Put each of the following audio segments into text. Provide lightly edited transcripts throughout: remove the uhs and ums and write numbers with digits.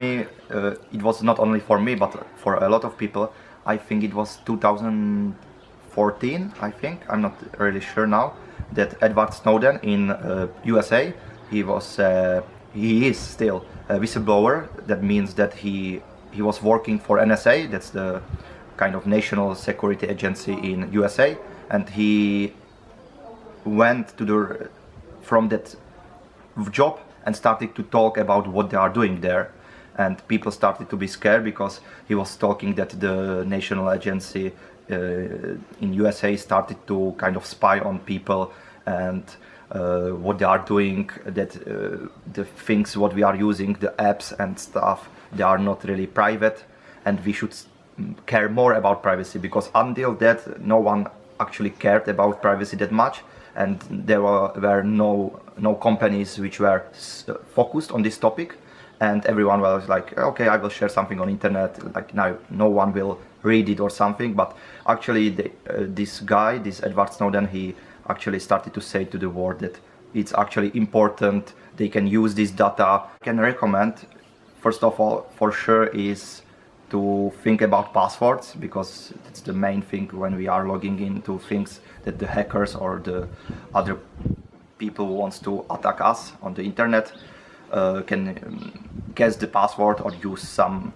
It was not only for me, but for a lot of people. I think it was 2014, I think, I'm not really sure now, that Edward Snowden in USA, he is still a whistleblower. That means that he was working for NSA, that's the kind of national security agency in USA, and he went to from that job and started to talk about what they are doing there. And people started to be scared because he was talking that the national agency in USA started to kind of spy on people and what they are doing, that the things what we are using, the apps and stuff, they are not really private, and we should care more about privacy, because until that no one actually cared about privacy that much, and there were no companies which were focused on this topic. And everyone was like, okay, I will share something on internet, like now no one will read it or something. But actually this guy, this Edward Snowden, he actually started to say to the world that it's actually important, they can use this data. I can recommend, first of all, for sure, is to think about passwords, because it's the main thing when we are logging into things, that the hackers or the other people who wants to attack us on the internet can guess the password or use some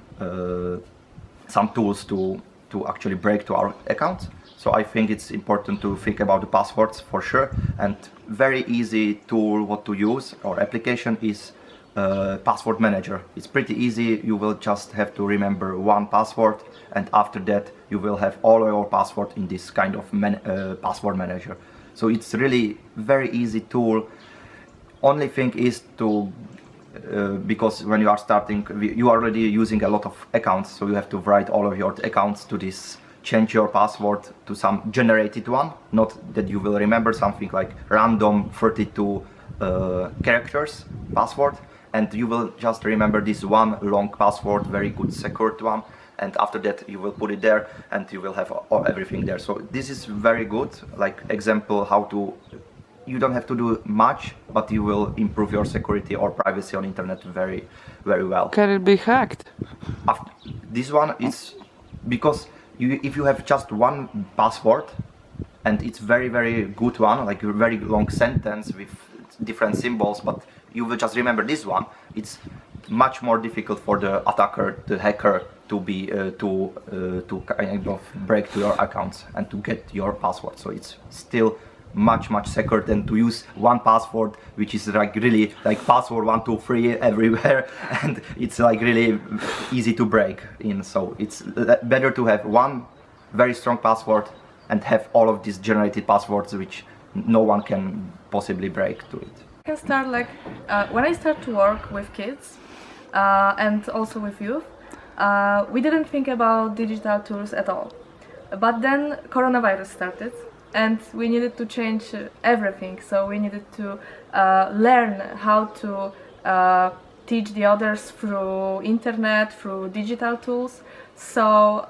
tools to actually break to our accounts. So I think it's important to think about the passwords for sure. And very easy tool what to use or application is password manager. It's pretty easy. You will just have to remember one password, and after that you will have all your password in this kind of password manager. So it's really very easy tool. Only thing is to because when you are starting, you are already using a lot of accounts, so you have to write all of your accounts to this, change your password to some generated one, not that you will remember something like random 32 characters password, and you will just remember this one long password, very good secured one, and after that you will put it there and you will have everything there. So this is very good, like example how to, you don't have to do much, but you will improve your security or privacy on internet very, very well. Can it be hacked? This one is because if you have just one password and it's very, very good one, like a very long sentence with different symbols, but you will just remember this one, it's much more difficult for the attacker, the hacker, to be to kind of break to your accounts and to get your password. So it's still much safer than to use one password, which is like really like password 1 2 3 everywhere, and it's like really easy to break in. So it's better to have one very strong password and have all of these generated passwords which no one can possibly break to it. I can start like when I start to work with kids and also with youth, we didn't think about digital tools at all. But then coronavirus started, and we needed to change everything. So we needed to learn how to teach the others through internet, through digital tools. So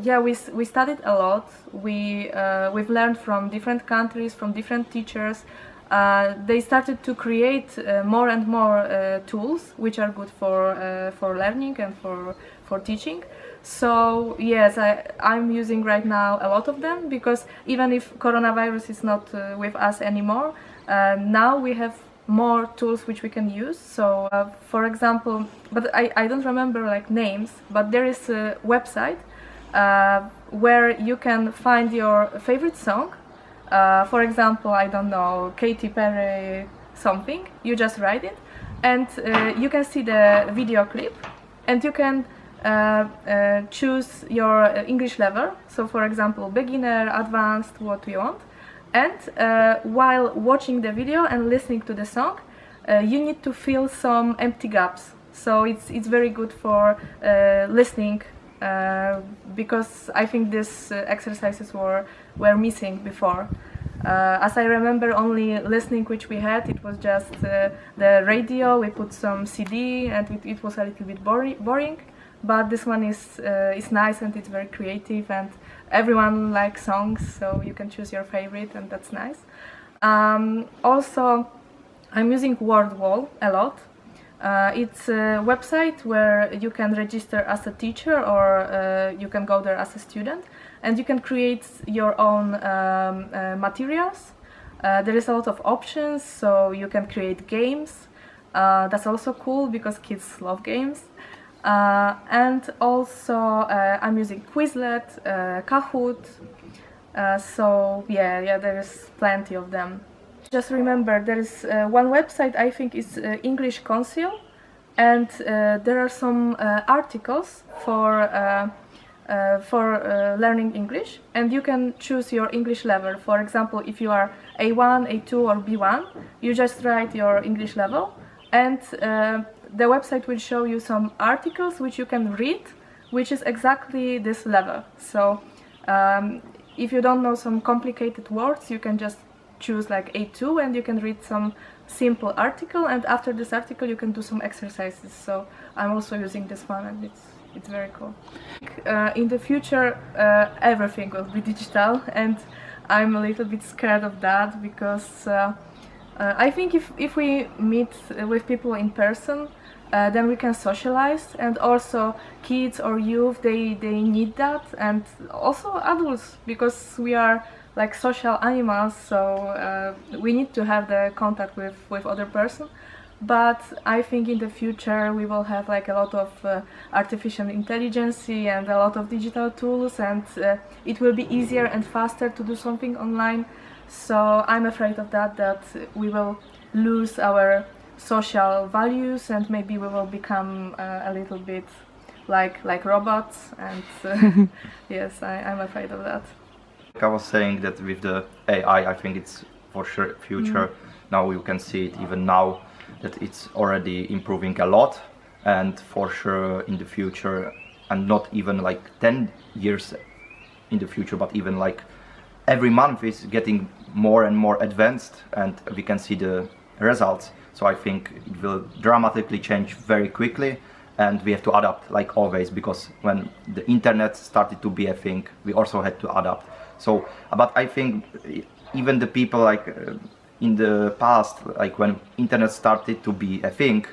yeah, we studied a lot. We've learned from different countries, from different teachers. They started to create more and more tools which are good for learning and for teaching. So yes, I'm using right now a lot of them, because even if coronavirus is not with us anymore, now we have more tools which we can use. So for example, but I don't remember like names, but there is a website where you can find your favorite song. For example, I don't know, Katy Perry something, you just write it, and you can see the video clip, and you can choose your English level. So for example, beginner, advanced, what we want. And while watching the video and listening to the song, you need to fill some empty gaps. So it's very good for listening, because I think these exercises were missing before. As I remember, only listening which we had, it was just the radio, we put some CD, and it was a little bit boring. But this one is nice, and it's very creative, and everyone likes songs, so you can choose your favorite, and that's nice. Also, I'm using word wall a lot. It's a website where you can register as a teacher or you can go there as a student, and you can create your own materials. There is a lot of options, so you can create games. That's also cool because kids love games. And also I'm using Quizlet, Kahoot. So yeah, there is plenty of them. Just remember, there is one website, I think is English Council, and there are some articles for learning English, and you can choose your English level. For example, if you are A1, A2 or B1, you just write your English level, and the website will show you some articles which you can read, which is exactly this level. So if you don't know some complicated words, you can just choose like A2 and you can read some simple article, and after this article you can do some exercises. So I'm also using this one, and it's very cool. In the future everything will be digital, and I'm a little bit scared of that because I think if we meet with people in person, then we can socialize, and also kids or youth, they need that, and also adults, because we are like social animals, so we need to have the contact with other person. But I think in the future we will have like a lot of artificial intelligence and a lot of digital tools, and it will be easier and faster to do something online. So I'm afraid of that we will lose our social values, and maybe we will become a little bit like robots, and yes, I'm afraid of that. I was saying that with the AI, I think it's for sure future. Now you can see it even now that it's already improving a lot, and for sure in the future, and not even like 10 years in the future, but even like every month is getting more and more advanced, and we can see the results. So I think it will dramatically change very quickly, and we have to adapt like always, because when the internet started to be a thing, we also had to adapt. So, but I think even the people like in the past, like when internet started to be a thing,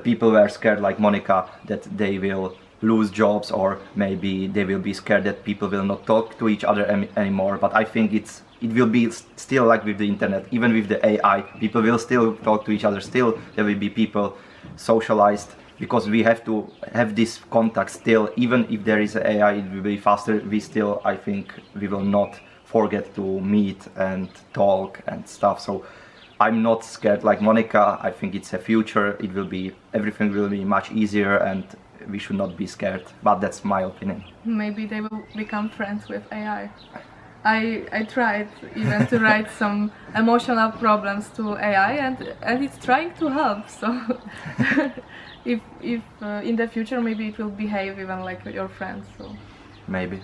people were scared like Monika that they will lose jobs, or maybe they will be scared that people will not talk to each other anymore. But I think it will be still like with the internet, even with the AI, people will still talk to each other, still there will be people socialized, because we have to have this contact still. Even if there is AI, it will be faster, we still, I think, we will not forget to meet and talk and stuff. So I'm not scared like Monika. I think it's a future, it will be, everything will be much easier, and we should not be scared, but that's my opinion. Maybe they will become friends with AI. I tried even to write some emotional problems to AI, and it's trying to help. So if in the future maybe it will behave even like your friends. So Maybe.